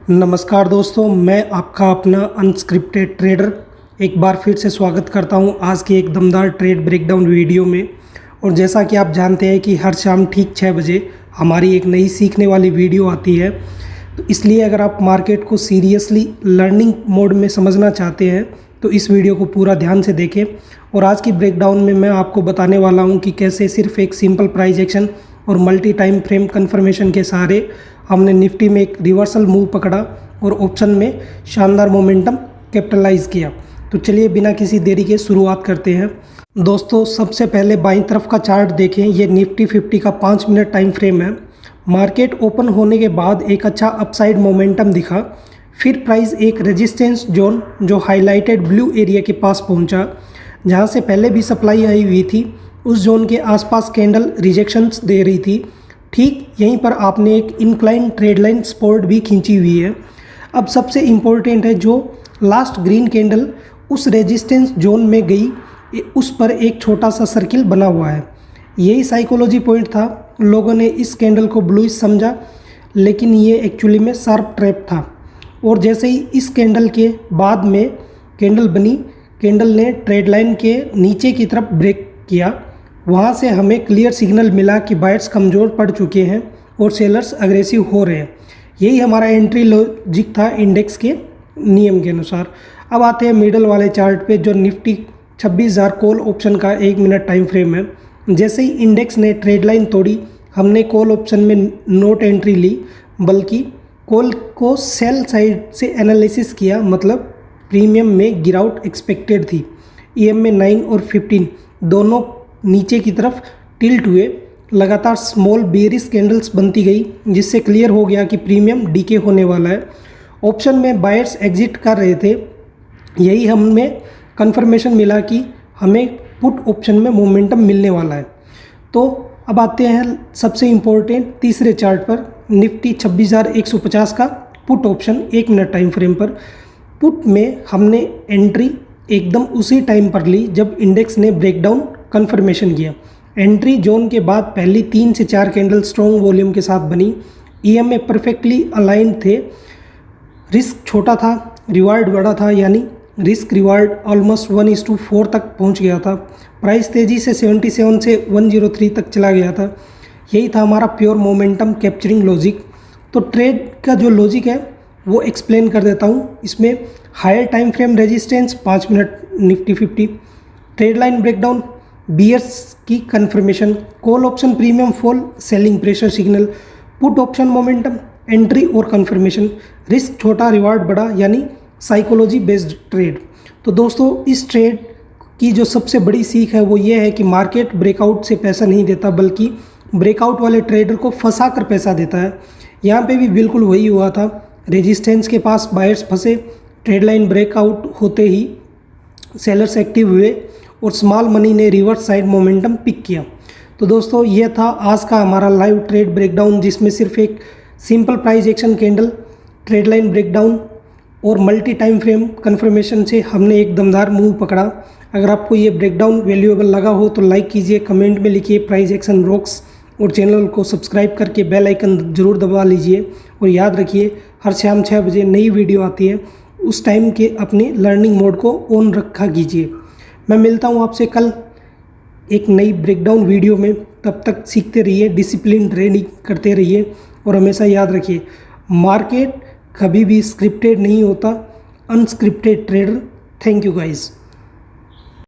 नमस्कार दोस्तों, मैं आपका अपना अनस्क्रिप्टेड ट्रेडर एक बार फिर से स्वागत करता हूं आज के एक दमदार ट्रेड ब्रेकडाउन वीडियो में। और जैसा कि आप जानते हैं कि हर शाम ठीक 6 बजे हमारी एक नई सीखने वाली वीडियो आती है, तो इसलिए अगर आप मार्केट को सीरियसली लर्निंग मोड में समझना चाहते हैं तो इस वीडियो को पूरा ध्यान से देखें। और आज की ब्रेकडाउन में मैं आपको बताने वाला हूं कि कैसे सिर्फ एक सिंपल प्राइस एक्शन और मल्टी टाइम फ्रेम कन्फर्मेशन के सहारे हमने निफ्टी में एक रिवर्सल मूव पकड़ा और ऑप्शन में शानदार मोमेंटम कैपिटलाइज किया। तो चलिए बिना किसी देरी के शुरुआत करते हैं। दोस्तों, सबसे पहले बाईं तरफ का चार्ट देखें। ये निफ्टी 50 का 5 मिनट टाइम फ्रेम है। मार्केट ओपन होने के बाद एक अच्छा अपसाइड मोमेंटम दिखा, फिर प्राइस एक रेजिस्टेंस जोन जो हाईलाइटेड ब्लू एरिया के पास पहुंचा, जहां से पहले भी सप्लाई आई हुई थी। उस जोन के आसपास कैंडल रिजेक्शंस दे रही थी। ठीक यहीं पर आपने एक इंक्लाइन ट्रेड लाइन सपोर्ट भी खींची हुई है। अब सबसे इम्पोर्टेंट है, जो लास्ट ग्रीन कैंडल उस रेजिस्टेंस जोन में गई, उस पर एक छोटा सा सर्किल बना हुआ है। यही साइकोलॉजी पॉइंट था। लोगों ने इस कैंडल को ब्लूइश समझा, लेकिन ये एक्चुअली में शार्प ट्रैप था। और जैसे ही इस कैंडल के बाद में कैंडल बनी, कैंडल ने ट्रेड लाइन के नीचे की तरफ ब्रेक किया। वहाँ से हमें क्लियर सिग्नल मिला कि बायर्स कमज़ोर पड़ चुके हैं और सेलर्स अग्रेसिव हो रहे हैं। यही हमारा एंट्री लॉजिक था इंडेक्स के नियम के अनुसार। अब आते हैं मिडल वाले चार्ट पे, जो निफ्टी 26,000 कॉल ऑप्शन का 1 मिनट टाइम फ्रेम है। जैसे ही इंडेक्स ने ट्रेड लाइन तोड़ी, हमने कॉल ऑप्शन में नोट एंट्री ली, बल्कि कॉल को सेल साइड से एनालिसिस किया। मतलब प्रीमियम में गिरावट एक्सपेक्टेड थी। EM में 9 और 15 दोनों नीचे की तरफ टिल्ट हुए। लगातार स्मॉल बेयरिश कैंडल्स बनती गई, जिससे क्लियर हो गया कि प्रीमियम डीके होने वाला है। ऑप्शन में बायर्स एग्जिट कर रहे थे। यही हमें कंफर्मेशन मिला कि हमें पुट ऑप्शन में मोमेंटम मिलने वाला है। तो अब आते हैं सबसे इम्पोर्टेंट तीसरे चार्ट पर, निफ्टी 26,150 का put option 1 minute time frame पर। पुट में हमने एंट्री एकदम उसी टाइम पर ली जब इंडेक्स ने ब्रेकडाउन कन्फर्मेशन किया। एंट्री जोन के बाद पहली 3 से 4 कैंडल स्ट्रॉन्ग वॉल्यूम के साथ बनी। EM में परफेक्टली अलाइंड थे। रिस्क छोटा था, रिवार्ड बड़ा था, यानी रिस्क रिवार्ड ऑलमोस्ट 1:4 तक पहुंच गया था। प्राइस तेज़ी से 77 से 103 तक चला गया था। यही था हमारा प्योर मोमेंटम कैप्चरिंग लॉजिक। तो ट्रेड का जो लॉजिक है वो एक्सप्लेन कर देता हूँ। इसमें higher time frame resistance 5 minute Nifty 50, trend line breakdown, bears की confirmation, call option premium fall, selling pressure signal, put option momentum, entry और कंफर्मेशन, रिस्क छोटा रिवार्ड बड़ा, यानी साइकोलॉजी बेस्ड ट्रेड। तो दोस्तों, इस ट्रेड की जो सबसे बड़ी सीख है वो ये है कि मार्केट ब्रेकआउट से पैसा नहीं देता, बल्कि ब्रेकआउट वाले ट्रेडर को फंसा कर पैसा देता है। यहाँ पे भी बिल्कुल वही हुआ था। रेजिस्टेंस के पास बायर्स फंसे, ट्रेड लाइन ब्रेकआउट होते ही सेलर्स एक्टिव हुए और स्मॉल मनी ने रिवर्स साइड मोमेंटम पिक किया। तो दोस्तों, ये था आज का हमारा लाइव ट्रेड ब्रेकडाउन, जिसमें सिर्फ एक simple price action candle, trade line breakdown और मल्टी टाइम फ्रेम कन्फर्मेशन से हमने एक दमदार मूव पकड़ा। अगर आपको ये ब्रेकडाउन वैल्यूएबल लगा हो तो लाइक कीजिए, कमेंट में लिखिए प्राइस एक्शन रॉक्स, और चैनल को सब्सक्राइब करके बेल आइकन ज़रूर दबा लीजिए। और याद रखिए, हर शाम 6 बजे नई वीडियो आती है, उस टाइम के अपने लर्निंग मोड को ऑन रखा कीजिए। मैं मिलता हूँ आपसे कल एक नई ब्रेकडाउन वीडियो में। तब तक सीखते रहिए, डिसिप्लिन ट्रेडिंग करते रहिए, और हमेशा याद रखिए, मार्केट कभी भी स्क्रिप्टेड नहीं होता। Unscripted trader. Thank you guys.